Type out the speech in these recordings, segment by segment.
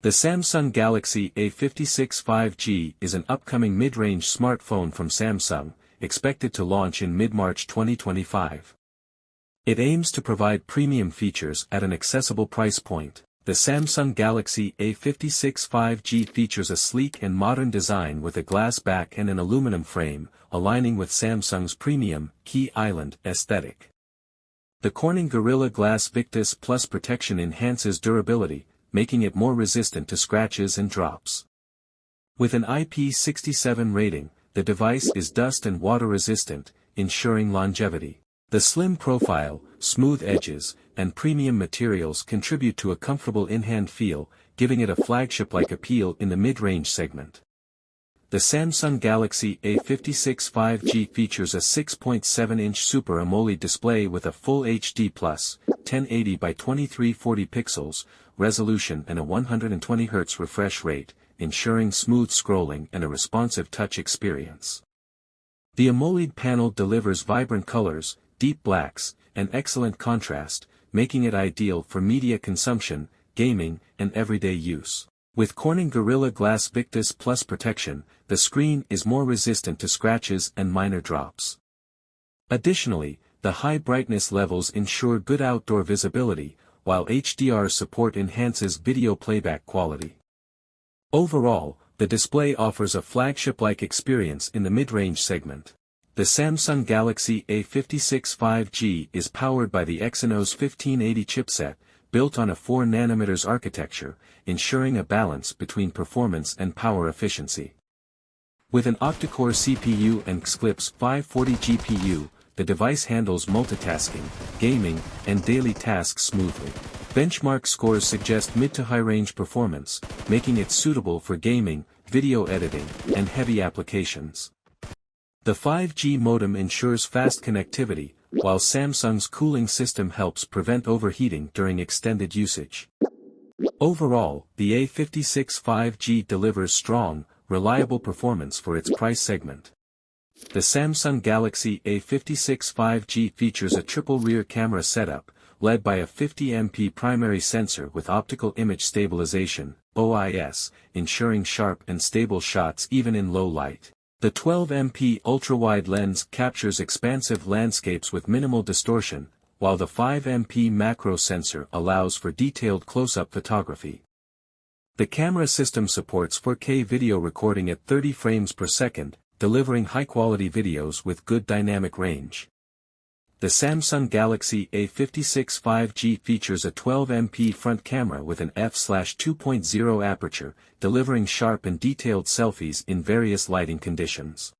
The Samsung Galaxy A56 5G is an upcoming mid-range smartphone from Samsung, expected to launch in mid-March 2025. It aims to provide premium features at an accessible price point. The Samsung Galaxy A56 5G features a sleek and modern design with a glass back and an aluminum frame, aligning with Samsung's premium, Key Island aesthetic. The Corning Gorilla Glass Victus Plus protection enhances durability, making it more resistant to scratches and drops. With an IP67 rating, the device is dust and water resistant, ensuring longevity. The slim profile, smooth edges, and premium materials contribute to a comfortable in-hand feel, giving it a flagship-like appeal in the mid-range segment. The Samsung Galaxy A56 5G features a 6.7-inch Super AMOLED display with a full HD+, 1080 by 2340 pixels, resolution and a 120Hz refresh rate, ensuring smooth scrolling and a responsive touch experience. The AMOLED panel delivers vibrant colors, deep blacks, and excellent contrast, making it ideal for media consumption, gaming, and everyday use. With Corning Gorilla Glass Victus Plus protection, the screen is more resistant to scratches and minor drops. Additionally, the high brightness levels ensure good outdoor visibility, while HDR support enhances video playback quality. Overall, the display offers a flagship-like experience in the mid-range segment. The Samsung Galaxy A56 5G is powered by the Exynos 1580 chipset, built on a 4nm architecture, ensuring a balance between performance and power efficiency. With an octa-core CPU and Xclip's 540 GPU, the device handles multitasking, gaming, and daily tasks smoothly. Benchmark scores suggest mid to high-range performance, making it suitable for gaming, video editing, and heavy applications. The 5G modem ensures fast connectivity, while Samsung's cooling system helps prevent overheating during extended usage. Overall, the A56 5G delivers strong, reliable performance for its price segment. The Samsung Galaxy A56 5G features a triple rear camera setup, led by a 50MP primary sensor with optical image stabilization, OIS, ensuring sharp and stable shots even in low light. The 12MP ultra-wide lens captures expansive landscapes with minimal distortion, while the 5MP macro sensor allows for detailed close-up photography. The camera system supports 4K video recording at 30 frames per second, delivering high-quality videos with good dynamic range. The Samsung Galaxy A56 5G features a 12MP front camera with an f/2.0 aperture, delivering sharp and detailed selfies in various lighting conditions.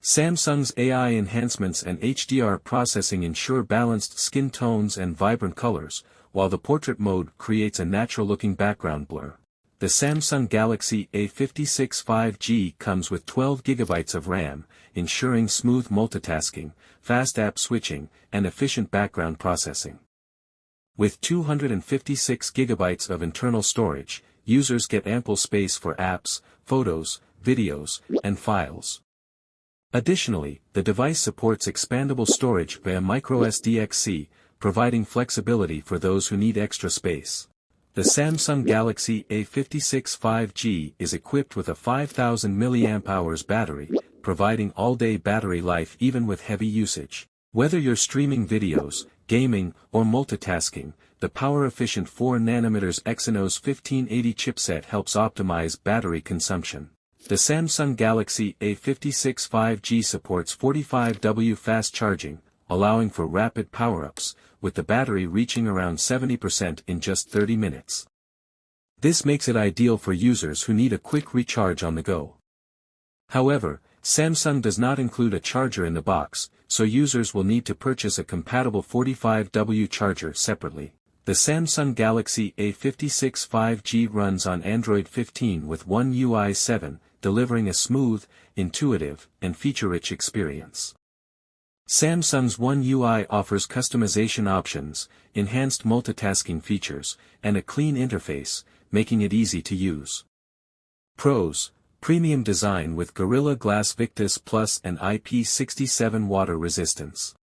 Samsung's AI enhancements and HDR processing ensure balanced skin tones and vibrant colors, while the portrait mode creates a natural-looking background blur. The Samsung Galaxy A56 5G comes with 12GB of RAM, ensuring smooth multitasking, fast app switching, and efficient background processing. With 256GB of internal storage, users get ample space for apps, photos, videos, and files. Additionally, the device supports expandable storage via microSD-XC, providing flexibility for those who need extra space. The Samsung Galaxy A56 5G is equipped with a 5000 mAh battery, providing all-day battery life even with heavy usage. Whether you're streaming videos, gaming, or multitasking, the power-efficient 4nm Exynos 1580 chipset helps optimize battery consumption. The Samsung Galaxy A56 5G supports 45W fast charging, allowing for rapid power-ups, with the battery reaching around 70% in just 30 minutes. This makes it ideal for users who need a quick recharge on the go. However, Samsung does not include a charger in the box, so users will need to purchase a compatible 45W charger separately. The Samsung Galaxy A56 5G runs on Android 15 with One UI 7, delivering a smooth, intuitive, and feature-rich experience. Samsung's One UI offers customization options, enhanced multitasking features, and a clean interface, making it easy to use. Pros: premium design with Gorilla Glass Victus Plus and IP67 water resistance.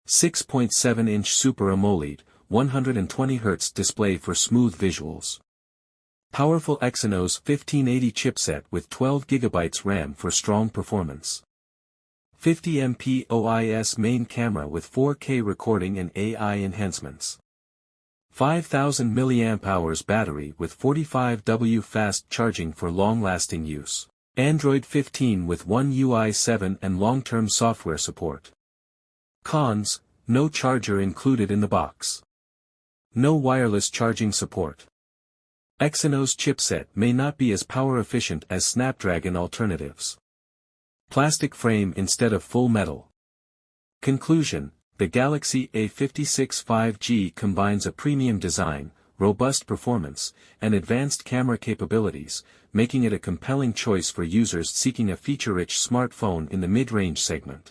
6.7-inch Super AMOLED, 120Hz display for smooth visuals. Powerful Exynos 1580 chipset with 12GB RAM for strong performance. 50MP OIS main camera with 4K recording and AI enhancements. 5000 mAh battery with 45W fast charging for long-lasting use. Android 15 with One UI 7 and long-term software support. Cons: no charger included in the box. No wireless charging support. Exynos chipset may not be as power efficient as Snapdragon alternatives. Plastic frame instead of full metal. Conclusion: the Galaxy A56 5G combines a premium design, robust performance, and advanced camera capabilities, making it a compelling choice for users seeking a feature-rich smartphone in the mid-range segment.